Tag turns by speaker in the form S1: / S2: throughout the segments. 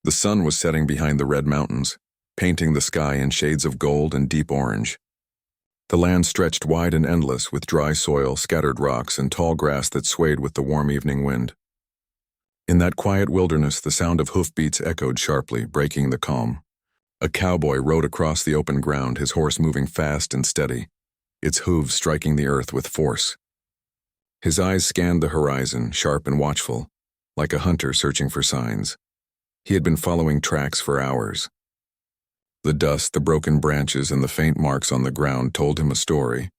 S1: The sun was setting behind the red mountains, painting the sky in shades of gold and deep orange. The land stretched wide and endless, with dry soil, scattered rocks, and tall grass that swayed with the warm evening wind. In that quiet wilderness, the sound of hoofbeats echoed sharply, breaking the calm. A cowboy rode across the open ground, his horse moving fast and steady, its hooves striking the earth with force. His eyes scanned the horizon, sharp and watchful, like a hunter searching for signs. He had been following tracks for hours. The dust, the broken branches, and the faint marks on the ground told him a story.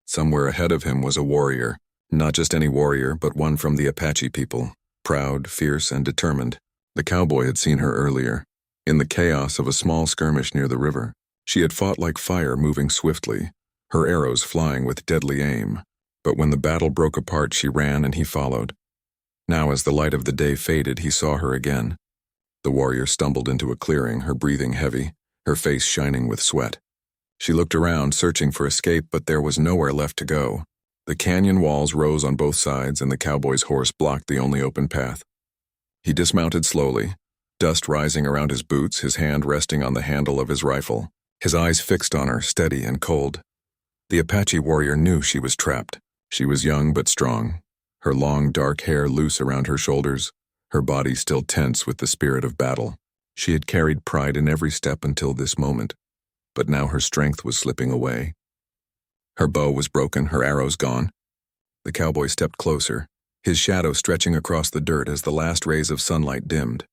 S1: Somewhere ahead of him was a warrior, not just any warrior, but one from the Apache people, proud, fierce, and determined. The cowboy had seen her earlier, in the chaos of a small skirmish near the river. She had fought like fire, moving swiftly, her arrows flying with deadly aim. But when the battle broke apart, she ran and he followed. Now, as the light of the day faded, he saw her again. The warrior stumbled into a clearing, her breathing heavy, her face shining with sweat. She looked around, searching for escape, but there was nowhere left to go. The canyon walls rose on both sides, and the cowboy's horse blocked the only open path. He dismounted slowly, dust rising around his boots, his hand resting on the handle of his rifle, his eyes fixed on her, steady and cold. The Apache warrior knew she was trapped. She was young but strong, her long dark hair loose around her shoulders, her body still tense with the spirit of battle. She had carried pride in every step until this moment, but now her strength was slipping away. Her bow was broken, her arrows gone. The cowboy stepped closer, his shadow stretching across the dirt as the last rays of sunlight dimmed.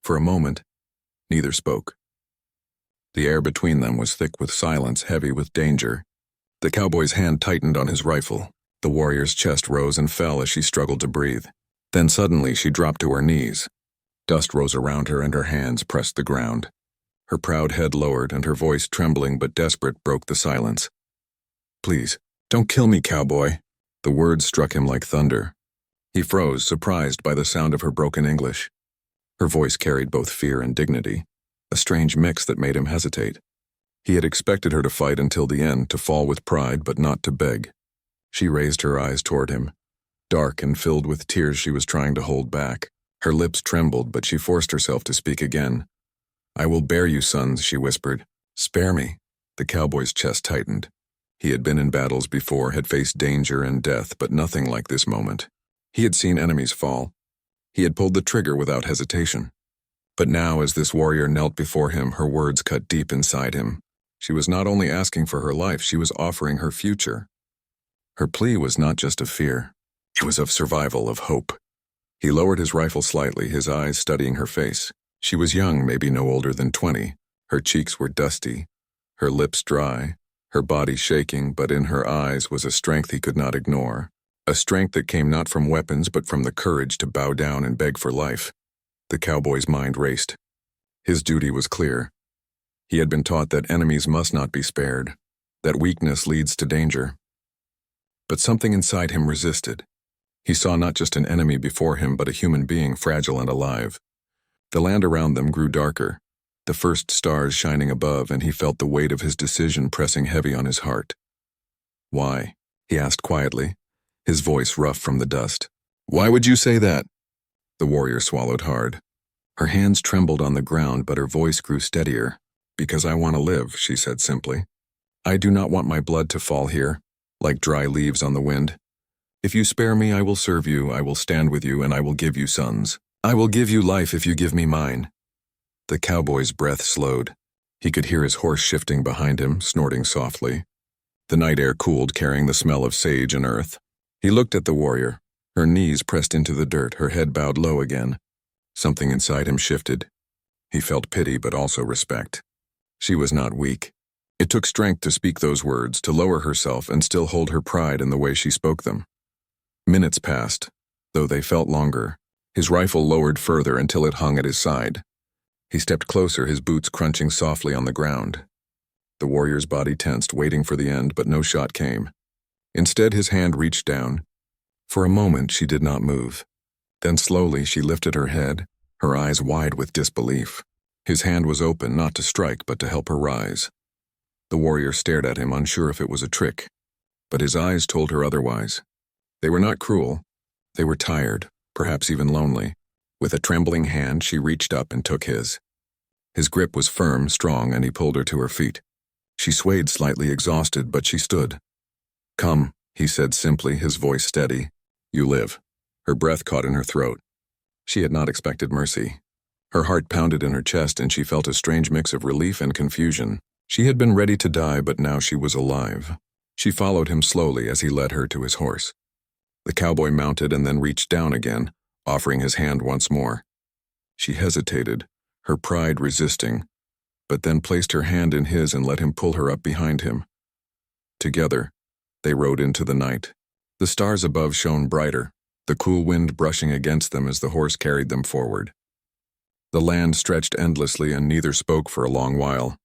S1: For a moment, neither spoke. The air between them was thick with silence, heavy with danger. The cowboy's hand tightened on his rifle. The warrior's chest rose and fell as she struggled to breathe. Then suddenly she dropped to her knees. Dust rose around her and her hands pressed the ground. Her proud head lowered and her voice, trembling but desperate, broke the silence. "Please, don't kill me, cowboy." The words struck him like thunder. He froze, surprised by the sound of her broken English. Her voice carried both fear and dignity, a strange mix that made him hesitate. He had expected her to fight until the end, to fall with pride, but not to beg. She raised her eyes toward him, dark and filled with tears she was trying to hold back. Her lips trembled, but she forced herself to speak again. "I will bear you, sons," she whispered. "Spare me." The cowboy's chest tightened. He had been in battles before, had faced danger and death, but nothing like this moment. He had seen enemies fall. He had pulled the trigger without hesitation. But now, as this warrior knelt before him, her words cut deep inside him. She was not only asking for her life, she was offering her future. Her plea was not just of fear. It was of survival, of hope. He lowered his rifle slightly, his eyes studying her face. She was young, maybe no older than 20. Her cheeks were dusty, her lips dry, her body shaking, but in her eyes was a strength he could not ignore. A strength that came not from weapons, but from the courage to bow down and beg for life. The cowboy's mind raced. His duty was clear. He had been taught that enemies must not be spared, that weakness leads to danger. But something inside him resisted. He saw not just an enemy before him, but a human being, fragile and alive. The land around them grew darker, the first stars shining above, and he felt the weight of his decision pressing heavy on his heart. "Why?" he asked quietly, his voice rough from the dust. "Why would you say that?" The warrior swallowed hard. Her hands trembled on the ground, but her voice grew steadier. "Because I want to live," she said simply. "I do not want my blood to fall here, like dry leaves on the wind. If you spare me, I will serve you, I will stand with you, and I will give you sons. I will give you life if you give me mine." The cowboy's breath slowed. He could hear his horse shifting behind him, snorting softly. The night air cooled, carrying the smell of sage and earth. He looked at the warrior, her knees pressed into the dirt, her head bowed low again. Something inside him shifted. He felt pity, but also respect. She was not weak. It took strength to speak those words, to lower herself and still hold her pride in the way she spoke them. Minutes passed, though they felt longer. His rifle lowered further until it hung at his side. He stepped closer, his boots crunching softly on the ground. The warrior's body tensed, waiting for the end, but no shot came. Instead, his hand reached down. For a moment, she did not move. Then slowly, she lifted her head, her eyes wide with disbelief. His hand was open, not to strike, but to help her rise. The warrior stared at him, unsure if it was a trick, but his eyes told her otherwise. They were not cruel. They were tired, perhaps even lonely, With a trembling hand, she reached up and took his. His grip was firm, strong, and he pulled her to her feet. She swayed slightly, exhausted, but she stood. "Come," he said simply, his voice steady. "You live." Her breath caught in her throat. She had not expected mercy. Her heart pounded in her chest, and she felt a strange mix of relief and confusion. She had been ready to die, but now she was alive. She followed him slowly as he led her to his horse. The cowboy mounted and then reached down again, offering his hand once more. She hesitated, her pride resisting, but then placed her hand in his and let him pull her up behind him. Together, they rode into the night. The stars above shone brighter, the cool wind brushing against them as the horse carried them forward. The land stretched endlessly and neither spoke for a long while,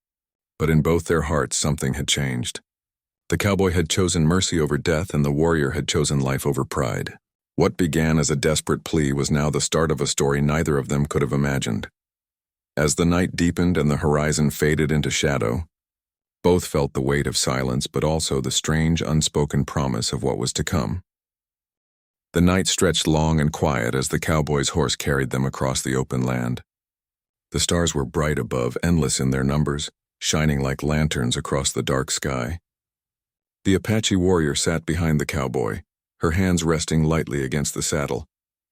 S1: but in both their hearts something had changed. The cowboy had chosen mercy over death and the warrior had chosen life over pride. What began as a desperate plea was now the start of a story neither of them could have imagined. As the night deepened and the horizon faded into shadow, both felt the weight of silence but also the strange, unspoken promise of what was to come. The night stretched long and quiet as the cowboy's horse carried them across the open land. The stars were bright above, endless in their numbers, shining like lanterns across the dark sky. The Apache warrior sat behind the cowboy, her hands resting lightly against the saddle,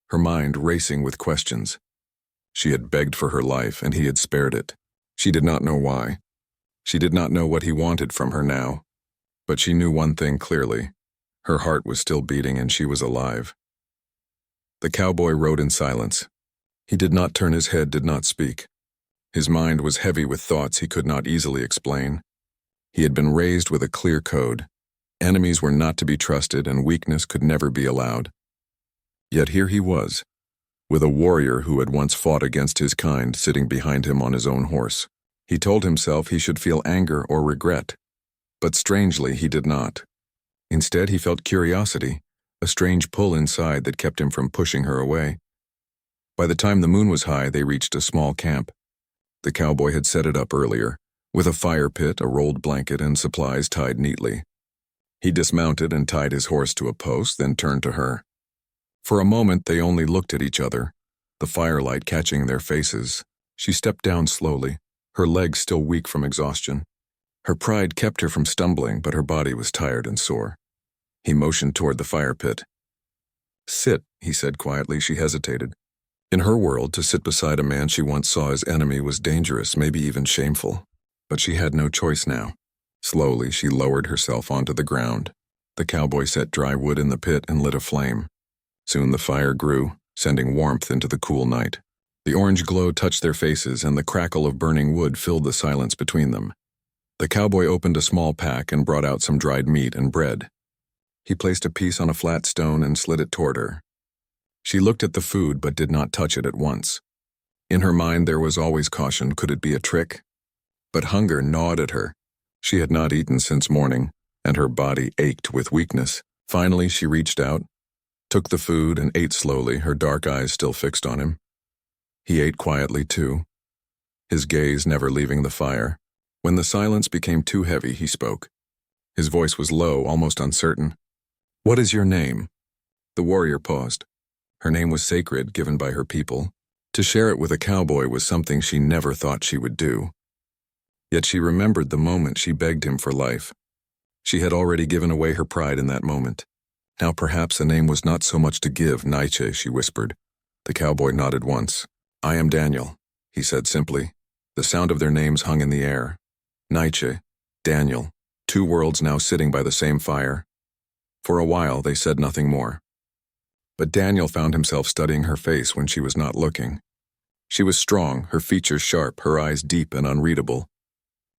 S1: her mind racing with questions. She had begged for her life, and he had spared it. She did not know why. She did not know what he wanted from her now. But she knew one thing clearly. Her heart was still beating, and she was alive. The cowboy rode in silence. He did not turn his head, did not speak. His mind was heavy with thoughts he could not easily explain. He had been raised with a clear code. Enemies were not to be trusted, and weakness could never be allowed. Yet here he was, with a warrior who had once fought against his kind sitting behind him on his own horse. He told himself he should feel anger or regret, but strangely he did not. Instead, he felt curiosity, a strange pull inside that kept him from pushing her away. By the time the moon was high, they reached a small camp. The cowboy had set it up earlier, with a fire pit, a rolled blanket, and supplies tied neatly. He dismounted and tied his horse to a post, then turned to her. For a moment, they only looked at each other, the firelight catching their faces. She stepped down slowly, her legs still weak from exhaustion. Her pride kept her from stumbling, but her body was tired and sore. He motioned toward the fire pit. "Sit," he said quietly. She hesitated. In her world, to sit beside a man she once saw as enemy was dangerous, maybe even shameful. But she had no choice now. Slowly, she lowered herself onto the ground. The cowboy set dry wood in the pit and lit a flame. Soon the fire grew, sending warmth into the cool night. The orange glow touched their faces, and the crackle of burning wood filled the silence between them. The cowboy opened a small pack and brought out some dried meat and bread. He placed a piece on a flat stone and slid it toward her. She looked at the food but did not touch it at once. In her mind there was always caution, could it be a trick? But hunger gnawed at her. She had not eaten since morning, and her body ached with weakness. Finally she reached out, took the food and ate slowly, her dark eyes still fixed on him. He ate quietly too, his gaze never leaving the fire. When the silence became too heavy, he spoke. His voice was low, almost uncertain. "What is your name?" The warrior paused. Her name was sacred, given by her people. To share it with a cowboy was something she never thought she would do. Yet she remembered the moment she begged him for life. She had already given away her pride in that moment. Now perhaps a name was not so much to give. "Nietzsche," she whispered. The cowboy nodded once. "I am Daniel," he said simply. The sound of their names hung in the air. Nietzsche, Daniel, two worlds now sitting by the same fire. For a while they said nothing more. But Daniel found himself studying her face when she was not looking. She was strong, her features sharp, her eyes deep and unreadable.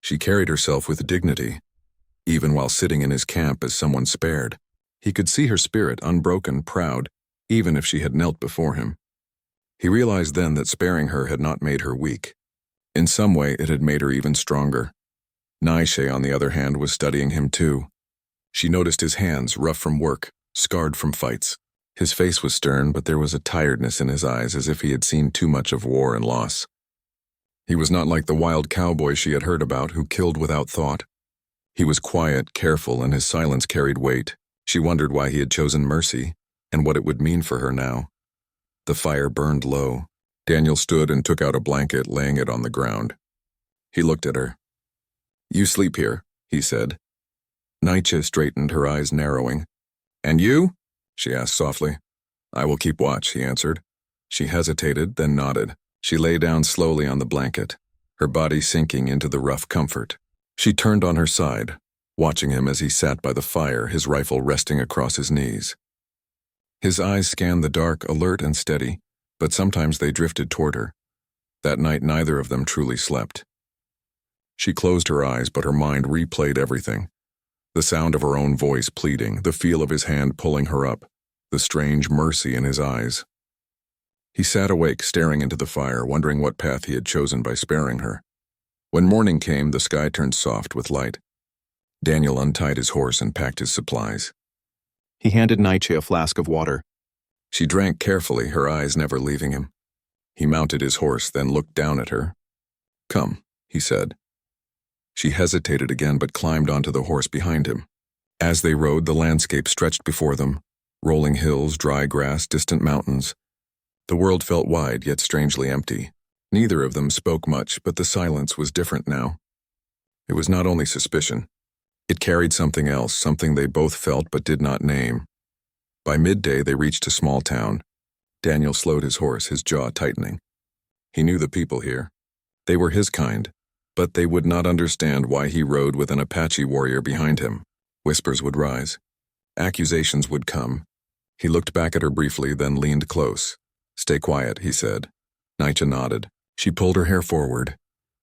S1: She carried herself with dignity, even while sitting in his camp as someone spared. He could see her spirit, unbroken, proud, even if she had knelt before him. He realized then that sparing her had not made her weak. In some way, it had made her even stronger. Nietzsche, on the other hand, was studying him too. She noticed his hands, rough from work, scarred from fights. His face was stern, but there was a tiredness in his eyes, as if he had seen too much of war and loss. He was not like the wild cowboy she had heard about, who killed without thought. He was quiet, careful, and his silence carried weight. She wondered why he had chosen mercy, and what it would mean for her now. The fire burned low, Daniel stood and took out a blanket, laying it on the ground. He looked at her. "You sleep here," he said. Naiche straightened, her eyes narrowing. "And you?" she asked softly. "I will keep watch," he answered. She hesitated, then nodded. She lay down slowly on the blanket, her body sinking into the rough comfort. She turned on her side, watching him as he sat by the fire, his rifle resting across his knees. His eyes scanned the dark, alert and steady, but sometimes they drifted toward her. That night neither of them truly slept. She closed her eyes, but her mind replayed everything. The sound of her own voice pleading, the feel of his hand pulling her up, the strange mercy in his eyes. He sat awake, staring into the fire, wondering what path he had chosen by sparing her. When morning came, the sky turned soft with light. Daniel untied his horse and packed his supplies. He handed Naiche a flask of water. She drank carefully, her eyes never leaving him. He mounted his horse, then looked down at her. "Come," he said. She hesitated again, but climbed onto the horse behind him. As they rode, the landscape stretched before them, rolling hills, dry grass, distant mountains. The world felt wide, yet strangely empty. Neither of them spoke much, but the silence was different now. It was not only suspicion. It carried something else, something they both felt but did not name. By midday, they reached a small town. Daniel slowed his horse, his jaw tightening. He knew the people here. They were his kind, but they would not understand why he rode with an Apache warrior behind him. Whispers would rise. Accusations would come. He looked back at her briefly, then leaned close. "Stay quiet," he said. Naiche nodded. She pulled her hair forward,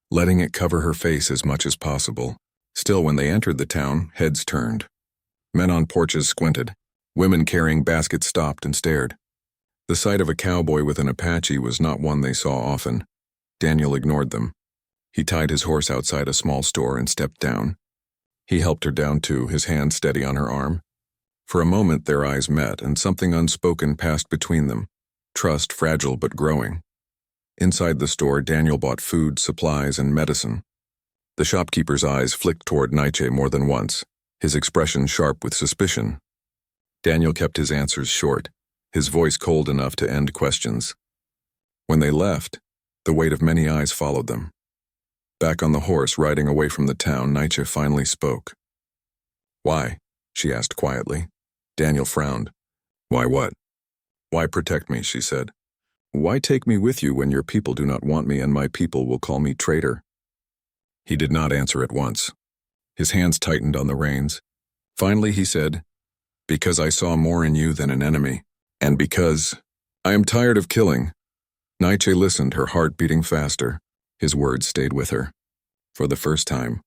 S1: letting it cover her face as much as possible. Still, when they entered the town, heads turned. Men on porches squinted. Women carrying baskets stopped and stared. The sight of a cowboy with an Apache was not one they saw often. Daniel ignored them. He tied his horse outside a small store and stepped down. He helped her down too, his hand steady on her arm. For a moment their eyes met, and something unspoken passed between them. Trust, fragile but growing. Inside the store, Daniel bought food, supplies, and medicine. The shopkeeper's eyes flicked toward Naiche more than once, his expression sharp with suspicion. Daniel kept his answers short, his voice cold enough to end questions. When they left, the weight of many eyes followed them. Back on the horse, riding away from the town, Naiche finally spoke. "Why?" she asked quietly. Daniel frowned. "Why what?" "Why protect me?" she said. "Why take me with you when your people do not want me and my people will call me traitor?" He did not answer at once. His hands tightened on the reins. Finally he said, "Because I saw more in you than an enemy, and because I am tired of killing." Naiche listened, her heart beating faster. His words stayed with her. For the first time,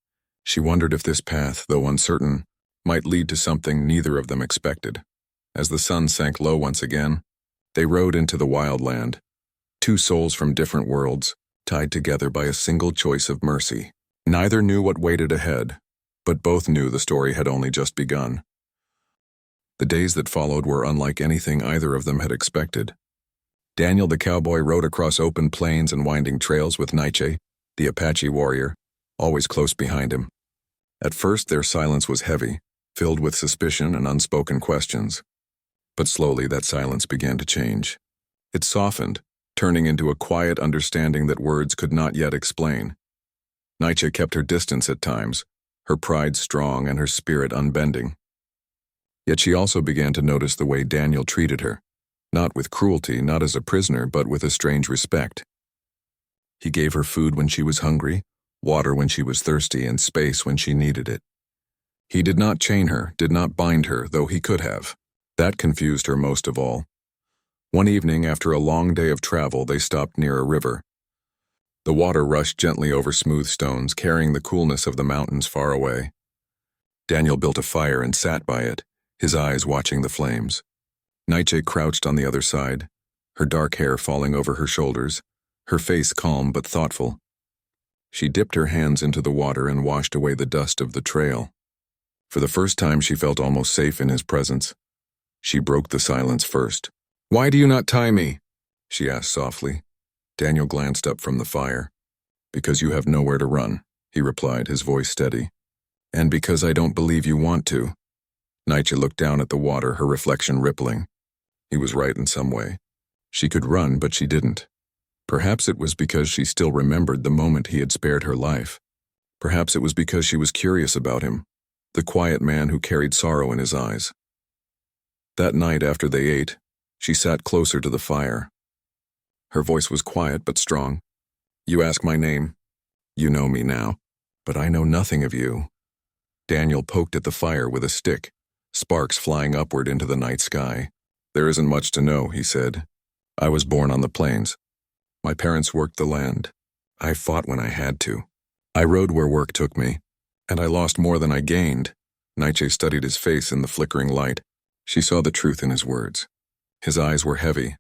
S1: she wondered if this path, though uncertain, might lead to something neither of them expected. As the sun sank low once again, they rode into the wild land, two souls from different worlds, tied together by a single choice of mercy. Neither knew what waited ahead, but both knew the story had only just begun. The days that followed were unlike anything either of them had expected. Daniel the cowboy rode across open plains and winding trails with Naiche, the Apache warrior, always close behind him. At first their silence was heavy, filled with suspicion and unspoken questions. But slowly that silence began to change. It softened, turning into a quiet understanding that words could not yet explain. Naiche kept her distance at times, her pride strong and her spirit unbending. Yet she also began to notice the way Daniel treated her, not with cruelty, not as a prisoner, but with a strange respect. He gave her food when she was hungry, water when she was thirsty, and space when she needed it. He did not chain her, did not bind her, though he could have. That confused her most of all. One evening, after a long day of travel, they stopped near a river. The water rushed gently over smooth stones, carrying the coolness of the mountains far away. Daniel built a fire and sat by it, his eyes watching the flames. Naiche crouched on the other side, her dark hair falling over her shoulders, her face calm but thoughtful. She dipped her hands into the water and washed away the dust of the trail. For the first time she felt almost safe in his presence. She broke the silence first. "Why do you not tie me?" she asked softly. Daniel glanced up from the fire. "Because you have nowhere to run," he replied, his voice steady. "And because I don't believe you want to." Naiche looked down at the water, her reflection rippling. He was right in some way. She could run, but she didn't. Perhaps it was because she still remembered the moment he had spared her life. Perhaps it was because she was curious about him, the quiet man who carried sorrow in his eyes. That night after they ate, she sat closer to the fire. Her voice was quiet but strong. "You ask my name. You know me now, but I know nothing of you." Daniel poked at the fire with a stick, sparks flying upward into the night sky. "There isn't much to know," he said. "I was born on the plains. My parents worked the land. I fought when I had to. I rode where work took me, and I lost more than I gained." Nietzsche studied his face in the flickering light. She saw the truth in his words. His eyes were heavy,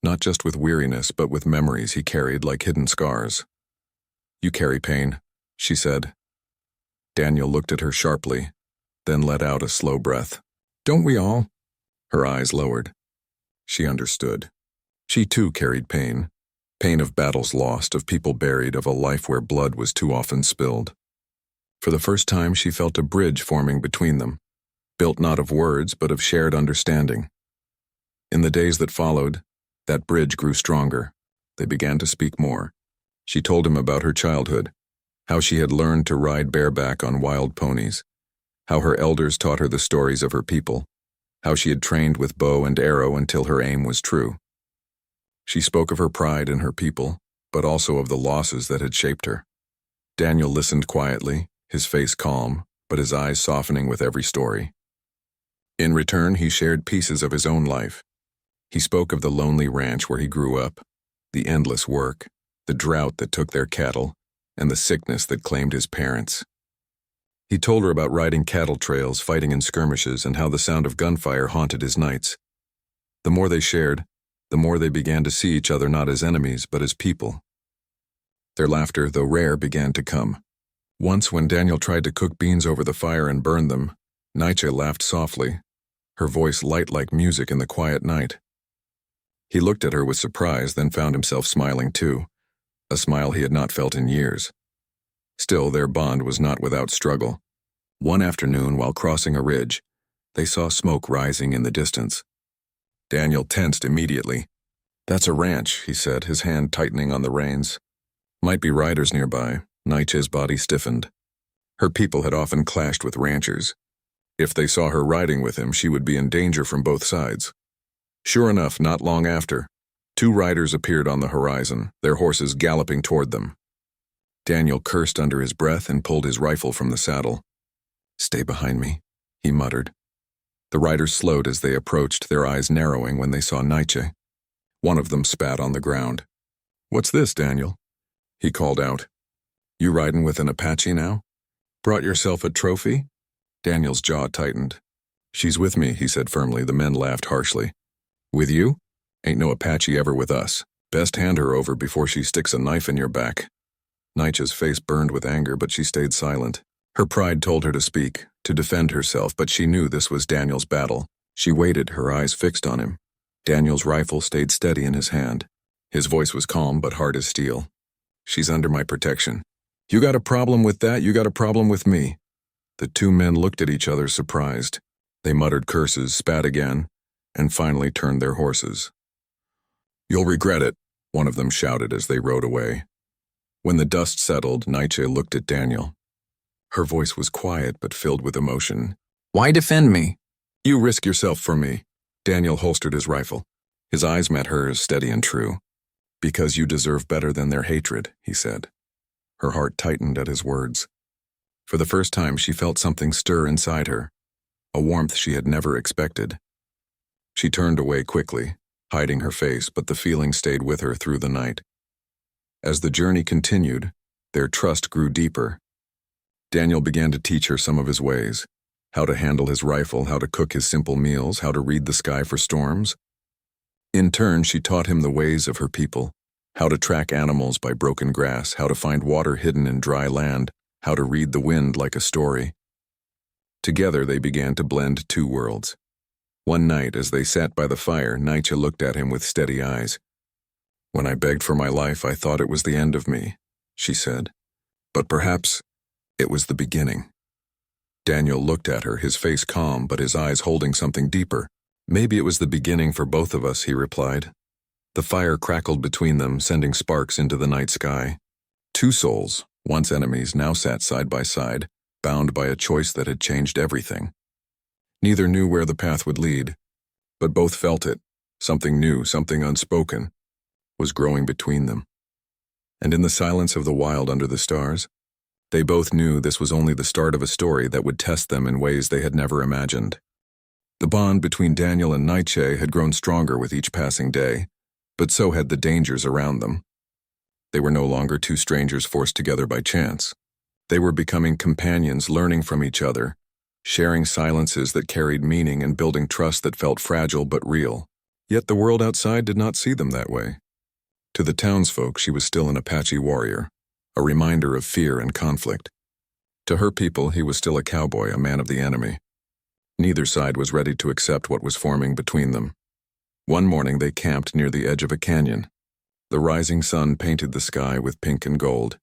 S1: not just with weariness, but with memories he carried like hidden scars. "You carry pain," she said. Daniel looked at her sharply, then let out a slow breath. "Don't we all?" Her eyes lowered. She understood. She too carried pain. Pain of battles lost, of people buried, of a life where blood was too often spilled. For the first time she felt a bridge forming between them, built not of words but of shared understanding. In the days that followed, that bridge grew stronger. They began to speak more. She told him about her childhood, how she had learned to ride bareback on wild ponies, how her elders taught her the stories of her people, how she had trained with bow and arrow until her aim was true. She spoke of her pride in her people, but also of the losses that had shaped her. Daniel listened quietly, his face calm, but his eyes softening with every story. In return, he shared pieces of his own life. He spoke of the lonely ranch where he grew up, the endless work, the drought that took their cattle, and the sickness that claimed his parents. He told her about riding cattle trails, fighting in skirmishes, and how the sound of gunfire haunted his nights. The more they shared, the more they began to see each other not as enemies, but as people. Their laughter, though rare, began to come. Once, when Daniel tried to cook beans over the fire and burn them, Nietzsche laughed softly, her voice light like music in the quiet night. He looked at her with surprise, then found himself smiling too, a smile he had not felt in years. Still, their bond was not without struggle. One afternoon, while crossing a ridge, they saw smoke rising in the distance. Daniel tensed immediately. "That's a ranch," he said, his hand tightening on the reins. "Might be riders nearby." Nietzsche's body stiffened. Her people had often clashed with ranchers. If they saw her riding with him, she would be in danger from both sides. Sure enough, not long after, two riders appeared on the horizon, their horses galloping toward them. Daniel cursed under his breath and pulled his rifle from the saddle. "Stay behind me," he muttered. The riders slowed as they approached, their eyes narrowing when they saw Nietzsche. One of them spat on the ground. "What's this, Daniel?" he called out. "You riding with an Apache now? Brought yourself a trophy?" Daniel's jaw tightened. "She's with me," he said firmly. The men laughed harshly. "With you? Ain't no Apache ever with us. Best hand her over before she sticks a knife in your back." Nietzsche's face burned with anger, but she stayed silent. Her pride told her to speak, to defend herself, but she knew this was Daniel's battle. She waited, her eyes fixed on him. Daniel's rifle stayed steady in his hand. His voice was calm but hard as steel. "She's under my protection. You got a problem with that, you got a problem with me." The two men looked at each other surprised. They muttered curses, spat again, and finally turned their horses. "You'll regret it," one of them shouted as they rode away. When the dust settled, Nietzsche looked at Daniel. Her voice was quiet but filled with emotion. "Why defend me? You risk yourself for me." Daniel holstered his rifle. His eyes met hers, steady and true. "Because you deserve better than their hatred," he said. Her heart tightened at his words. For the first time, she felt something stir inside her, a warmth she had never expected. She turned away quickly, hiding her face, but the feeling stayed with her through the night. As the journey continued, their trust grew deeper. Daniel began to teach her some of his ways, how to handle his rifle, how to cook his simple meals, how to read the sky for storms. In turn, she taught him the ways of her people, how to track animals by broken grass, how to find water hidden in dry land, how to read the wind like a story. Together they began to blend two worlds. One night, as they sat by the fire, Nietzsche looked at him with steady eyes. "When I begged for my life, I thought it was the end of me," she said. "But perhaps it was the beginning." Daniel looked at her, his face calm, but his eyes holding something deeper. "Maybe it was the beginning for both of us," he replied. The fire crackled between them, sending sparks into the night sky. Two souls, once enemies, now sat side by side, bound by a choice that had changed everything. Neither knew where the path would lead, but both felt it. Something new, something unspoken, was growing between them. And in the silence of the wild under the stars, they both knew this was only the start of a story that would test them in ways they had never imagined. The bond between Daniel and Nightshade had grown stronger with each passing day, but so had the dangers around them. They were no longer two strangers forced together by chance. They were becoming companions, learning from each other, sharing silences that carried meaning and building trust that felt fragile but real. Yet the world outside did not see them that way. To the townsfolk, she was still an Apache warrior, a reminder of fear and conflict. To her people, he was still a cowboy, a man of the enemy. Neither side was ready to accept what was forming between them. One morning they camped near the edge of a canyon. The rising sun painted the sky with pink and gold,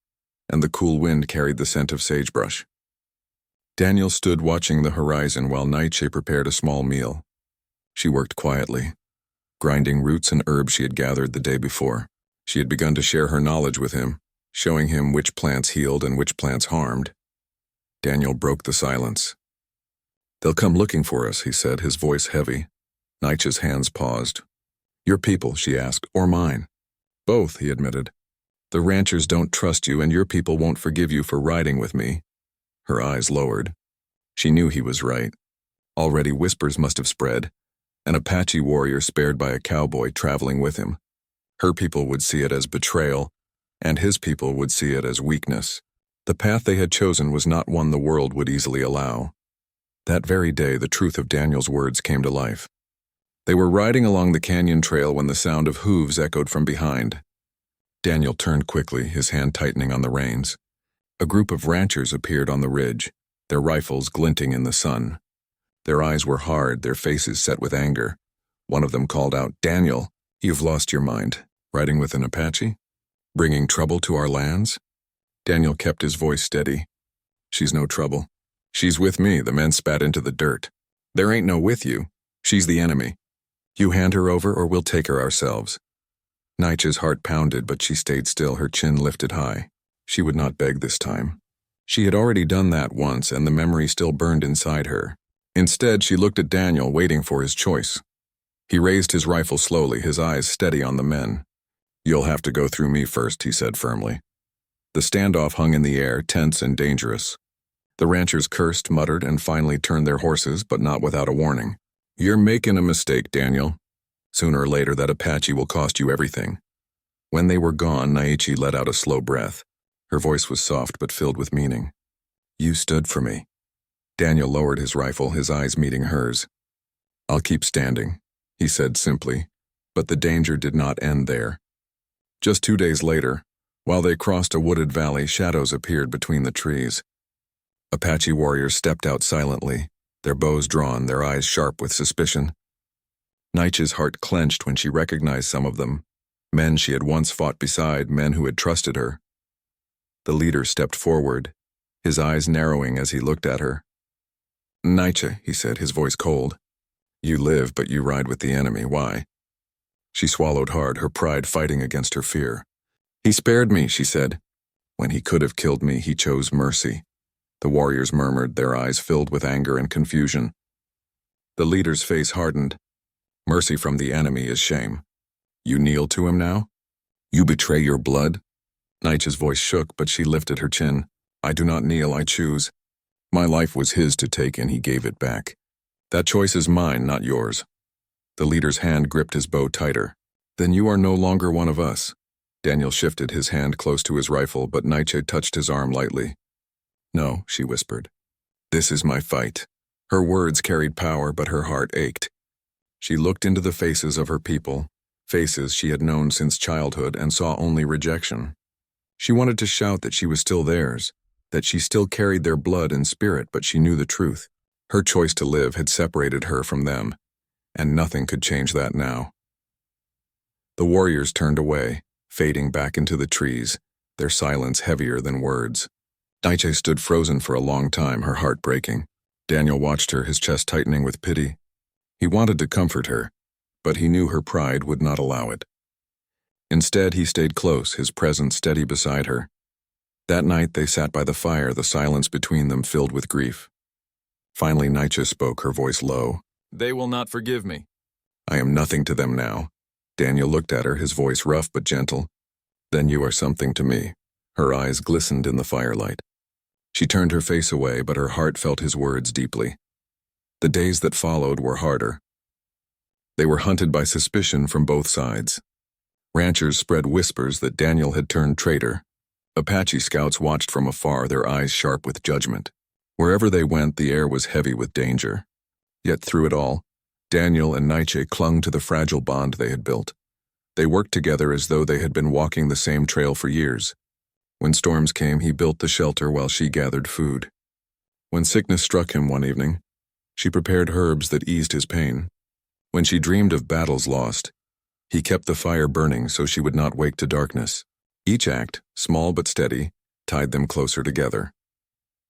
S1: and the cool wind carried the scent of sagebrush. Daniel stood watching the horizon while Nightshade prepared a small meal. She worked quietly, grinding roots and herbs she had gathered the day before. She had begun to share her knowledge with him, showing him which plants healed and which plants harmed. Daniel broke the silence. "They'll come looking for us," he said, his voice heavy. Nightshade's hands paused. "Your people," she asked, "or mine?" "Both," he admitted. "The ranchers don't trust you, and your people won't forgive you for riding with me." Her eyes lowered. She knew he was right. Already whispers must have spread. An Apache warrior spared by a cowboy traveling with him. Her people would see it as betrayal, and his people would see it as weakness. The path they had chosen was not one the world would easily allow. That very day, the truth of Daniel's words came to life. They were riding along the canyon trail when the sound of hooves echoed from behind. Daniel turned quickly, his hand tightening on the reins. A group of ranchers appeared on the ridge, their rifles glinting in the sun. Their eyes were hard, their faces set with anger. One of them called out, "Daniel, you've lost your mind. Riding with an Apache? Bringing trouble to our lands?" Daniel kept his voice steady. "She's no trouble. She's with me," the men spat into the dirt. "There ain't no with you. She's the enemy. You hand her over or we'll take her ourselves." Nightshade's heart pounded, but she stayed still, her chin lifted high. She would not beg this time. She had already done that once, and the memory still burned inside her. Instead, she looked at Daniel, waiting for his choice. He raised his rifle slowly, his eyes steady on the men. "You'll have to go through me first," he said firmly. The standoff hung in the air, tense and dangerous. The ranchers cursed, muttered, and finally turned their horses, but not without a warning. "You're making a mistake, Daniel. Sooner or later, that Apache will cost you everything." When they were gone, Naichi let out a slow breath. Her voice was soft but filled with meaning. "You stood for me." Daniel lowered his rifle, his eyes meeting hers. "I'll keep standing," he said simply, but the danger did not end there. Just 2 days later, while they crossed a wooded valley, shadows appeared between the trees. Apache warriors stepped out silently, their bows drawn, their eyes sharp with suspicion. Nightshade's heart clenched when she recognized some of them, men she had once fought beside, men who had trusted her. The leader stepped forward, his eyes narrowing as he looked at her. "Nightshade," he said, his voice cold. "You live, but you ride with the enemy. Why?" She swallowed hard, her pride fighting against her fear. "He spared me," she said. "When he could have killed me, he chose mercy." The warriors murmured, their eyes filled with anger and confusion. The leader's face hardened. "Mercy from the enemy is shame. You kneel to him now? You betray your blood?" Nightshade's voice shook, but she lifted her chin. "I do not kneel, I choose. My life was his to take, and he gave it back. That choice is mine, not yours." The leader's hand gripped his bow tighter. "Then you are no longer one of us." Daniel shifted his hand close to his rifle, but Nightshade touched his arm lightly. "No," she whispered. "This is my fight." Her words carried power, but her heart ached. She looked into the faces of her people, faces she had known since childhood, and saw only rejection. She wanted to shout that she was still theirs, that she still carried their blood and spirit, but she knew the truth. Her choice to live had separated her from them, and nothing could change that now. The warriors turned away, fading back into the trees, their silence heavier than words. Nightshade stood frozen for a long time, her heart breaking. Daniel watched her, his chest tightening with pity. He wanted to comfort her, but he knew her pride would not allow it. Instead, he stayed close, his presence steady beside her. That night they sat by the fire, the silence between them filled with grief. Finally, Nietzsche spoke, her voice low. "They will not forgive me. I am nothing to them now." Daniel looked at her, his voice rough but gentle. "Then you are something to me." Her eyes glistened in the firelight. She turned her face away, but her heart felt his words deeply. The days that followed were harder. They were hunted by suspicion from both sides. Ranchers spread whispers that Daniel had turned traitor. Apache scouts watched from afar, their eyes sharp with judgment. Wherever they went, the air was heavy with danger. Yet through it all, Daniel and Nietzsche clung to the fragile bond they had built. They worked together as though they had been walking the same trail for years. When storms came, he built the shelter while she gathered food. When sickness struck him one evening, she prepared herbs that eased his pain. When she dreamed of battles lost, he kept the fire burning so she would not wake to darkness. Each act, small but steady, tied them closer together.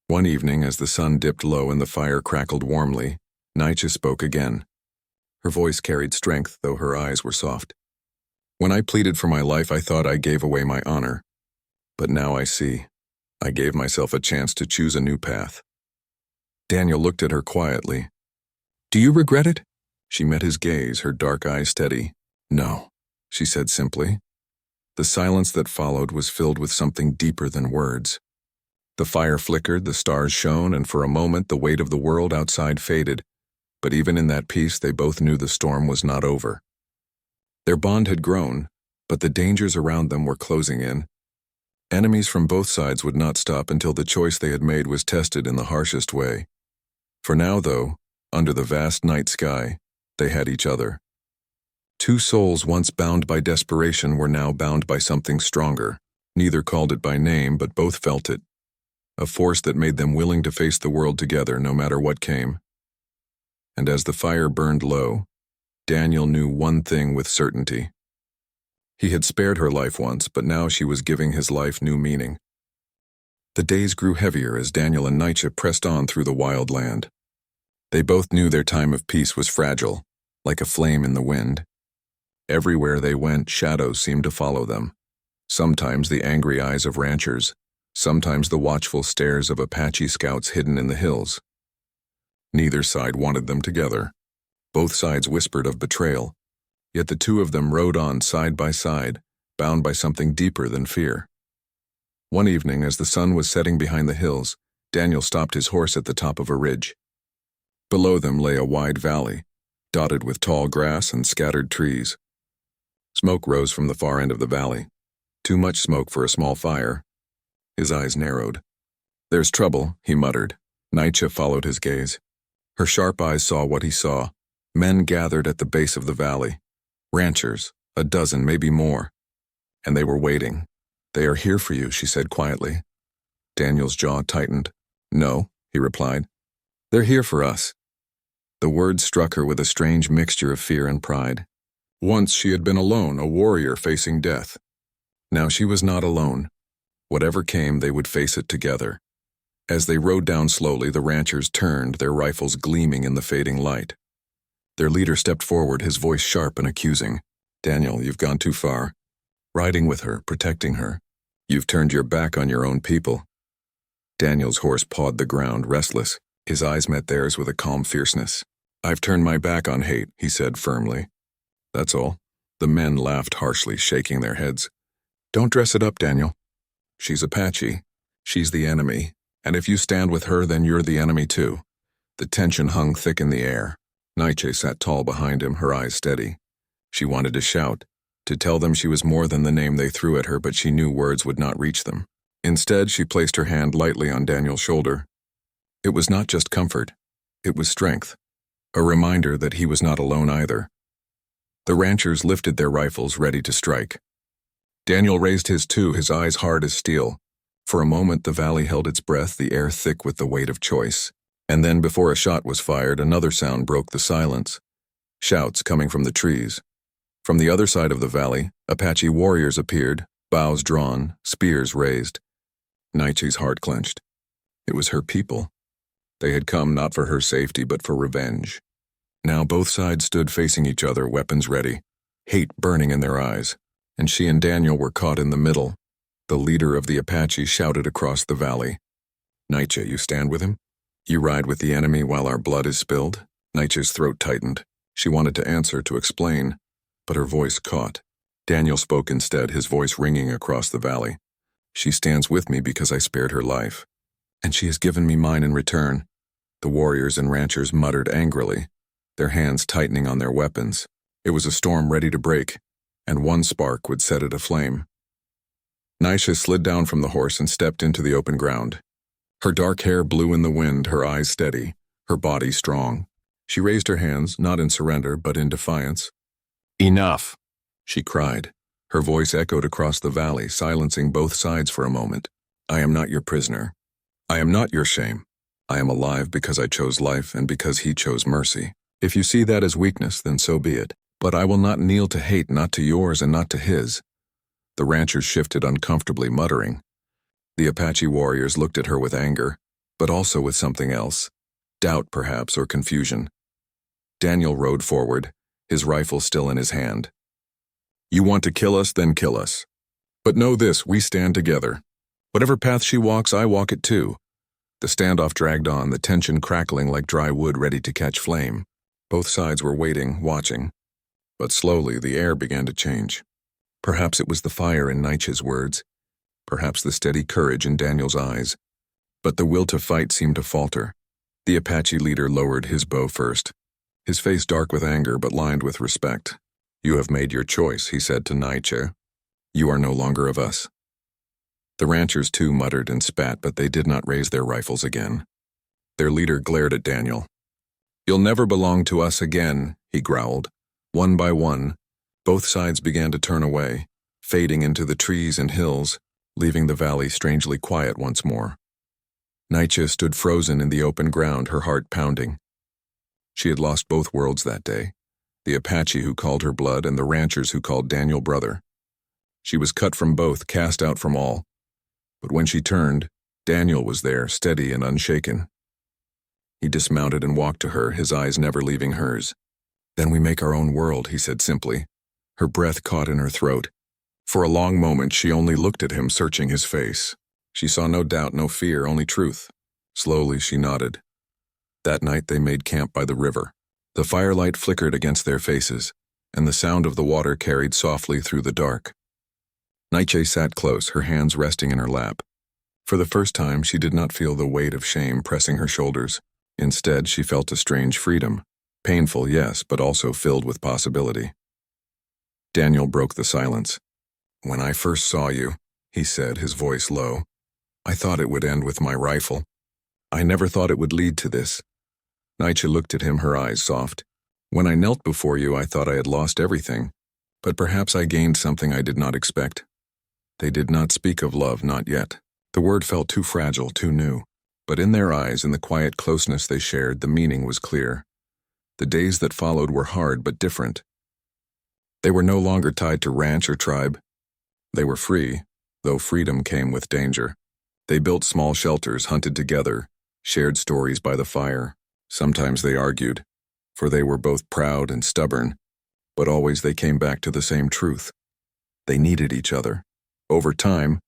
S1: One evening, as the sun dipped low and the fire crackled warmly, Nietzsche spoke again. Her voice carried strength, though her eyes were soft. "When I pleaded for my life, I thought I gave away my honor. But now I see. I gave myself a chance to choose a new path." Daniel looked at her quietly. "Do you regret it?" She met his gaze, her dark eyes steady. "No," she said simply. The silence that followed was filled with something deeper than words. The fire flickered, the stars shone, and for a moment the weight of the world outside faded. But even in that peace, they both knew the storm was not over. Their bond had grown, but the dangers around them were closing in. Enemies from both sides would not stop until the choice they had made was tested in the harshest way. For now, though, under the vast night sky, they had each other. Two souls once bound by desperation were now bound by something stronger. Neither called it by name, but both felt it. A force that made them willing to face the world together no matter what came. And as the fire burned low, Daniel knew one thing with certainty. He had spared her life once, but now she was giving his life new meaning. The days grew heavier as Daniel and Nietzsche pressed on through the wild land. They both knew their time of peace was fragile, like a flame in the wind. Everywhere they went, shadows seemed to follow them. Sometimes the angry eyes of ranchers, sometimes the watchful stares of Apache scouts hidden in the hills. Neither side wanted them together. Both sides whispered of betrayal, yet the two of them rode on side by side, bound by something deeper than fear. One evening, as the sun was setting behind the hills, Daniel stopped his horse at the top of a ridge. Below them lay a wide valley, dotted with tall grass and scattered trees. Smoke rose from the far end of the valley. Too much smoke for a small fire. His eyes narrowed. "There's trouble," he muttered. Nietzsche followed his gaze. Her sharp eyes saw what he saw. Men gathered at the base of the valley. Ranchers, a dozen, maybe more. And they were waiting. "They are here for you," she said quietly. Daniel's jaw tightened. "No," he replied. "They're here for us." The words struck her with a strange mixture of fear and pride. Once she had been alone, a warrior facing death. Now she was not alone. Whatever came, they would face it together. As they rode down slowly, the ranchers turned, their rifles gleaming in the fading light. Their leader stepped forward, his voice sharp and accusing. "Daniel, you've gone too far. Riding with her, protecting her. You've turned your back on your own people." Daniel's horse pawed the ground, restless. His eyes met theirs with a calm fierceness. "I've turned my back on hate," he said firmly. "That's all." The men laughed harshly, shaking their heads. "Don't dress it up, Daniel. She's Apache. She's the enemy. And if you stand with her, then you're the enemy too." The tension hung thick in the air. Nietzsche sat tall behind him, her eyes steady. She wanted to shout, to tell them she was more than the name they threw at her, but she knew words would not reach them. Instead, she placed her hand lightly on Daniel's shoulder. It was not just comfort. It was strength. A reminder that he was not alone either. The ranchers lifted their rifles, ready to strike. Daniel raised his too, his eyes hard as steel. For a moment, the valley held its breath, the air thick with the weight of choice. And then, before a shot was fired, another sound broke the silence. Shouts coming from the trees. From the other side of the valley, Apache warriors appeared, bows drawn, spears raised. Nietzsche's heart clenched. It was her people. They had come not for her safety, but for revenge. Now both sides stood facing each other, weapons ready, hate burning in their eyes. and she and Daniel were caught in the middle. The leader of the Apache shouted across the valley. "Naiche, you stand with him? You ride with the enemy while our blood is spilled?" Naiche's throat tightened. She wanted to answer, to explain, but her voice caught. Daniel spoke instead, his voice ringing across the valley. "She stands with me because I spared her life, and she has given me mine in return." The warriors and ranchers muttered angrily, their hands tightening on their weapons. It was a storm ready to break, and one spark would set it aflame. Naiche slid down from the horse and stepped into the open ground. Her dark hair blew in the wind, her eyes steady, her body strong. She raised her hands, not in surrender, but in defiance. "Enough!" she cried. Her voice echoed across the valley, silencing both sides for a moment. "I am not your prisoner. I am not your shame. I am alive because I chose life and because he chose mercy. If you see that as weakness, then so be it. But I will not kneel to hate, not to yours and not to his." The ranchers shifted uncomfortably, muttering. The Apache warriors looked at her with anger, but also with something else. Doubt, perhaps, or confusion. Daniel rode forward, his rifle still in his hand. "You want to kill us, then kill us. But know this, we stand together. Whatever path she walks, I walk it too." The standoff dragged on, the tension crackling like dry wood ready to catch flame. Both sides were waiting, watching. But slowly, the air began to change. Perhaps it was the fire in Naiche's words, perhaps the steady courage in Daniel's eyes. But the will to fight seemed to falter. The Apache leader lowered his bow first, his face dark with anger but lined with respect. "You have made your choice," he said to Naiche. "You are no longer of us." The ranchers too muttered and spat, but they did not raise their rifles again. Their leader glared at Daniel. "You'll never belong to us again," he growled. One by one, both sides began to turn away, fading into the trees and hills, leaving the valley strangely quiet once more. Naiche stood frozen in the open ground, her heart pounding. She had lost both worlds that day, the Apache who called her blood and the ranchers who called Daniel brother. She was cut from both, cast out from all. But when she turned, Daniel was there, steady and unshaken. He dismounted and walked to her, his eyes never leaving hers. "Then we make our own world," he said simply. Her breath caught in her throat. For a long moment she only looked at him, searching his face. She saw no doubt, no fear, only truth. Slowly she nodded. That night they made camp by the river. The firelight flickered against their faces, and the sound of the water carried softly through the dark. Naiche sat close, her hands resting in her lap. For the first time she did not feel the weight of shame pressing her shoulders. Instead she felt a strange freedom. Painful, yes, but also filled with possibility. Daniel broke the silence. "When I first saw you," he said, his voice low, "I thought it would end with my rifle. I never thought it would lead to this." Naiche looked at him, her eyes soft. "When I knelt before you, I thought I had lost everything, but perhaps I gained something I did not expect." They did not speak of love, not yet. The word felt too fragile, too new. But in their eyes, in the quiet closeness they shared, the meaning was clear. The days that followed were hard but different. They were no longer tied to ranch or tribe. They were free, though freedom came with danger. They built small shelters, hunted together, shared stories by the fire. Sometimes they argued, for they were both proud and stubborn, but always they came back to the same truth. They needed each other. Over time,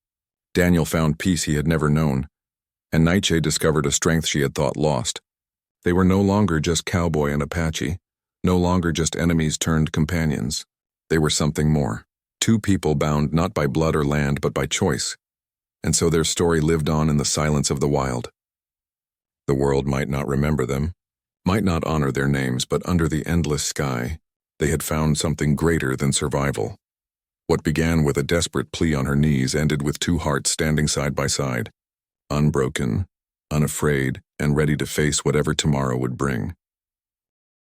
S1: Daniel found peace he had never known, and Naiche discovered a strength she had thought lost. They were no longer just Cowboy and Apache, no longer just enemies turned companions. They were something more. Two people bound not by blood or land, but by choice. And so their story lived on in the silence of the wild. The world might not remember them, might not honor their names, but under the endless sky, they had found something greater than survival. What began with a desperate plea on her knees ended with two hearts standing side by side, unbroken, unafraid, and ready to face whatever tomorrow would bring.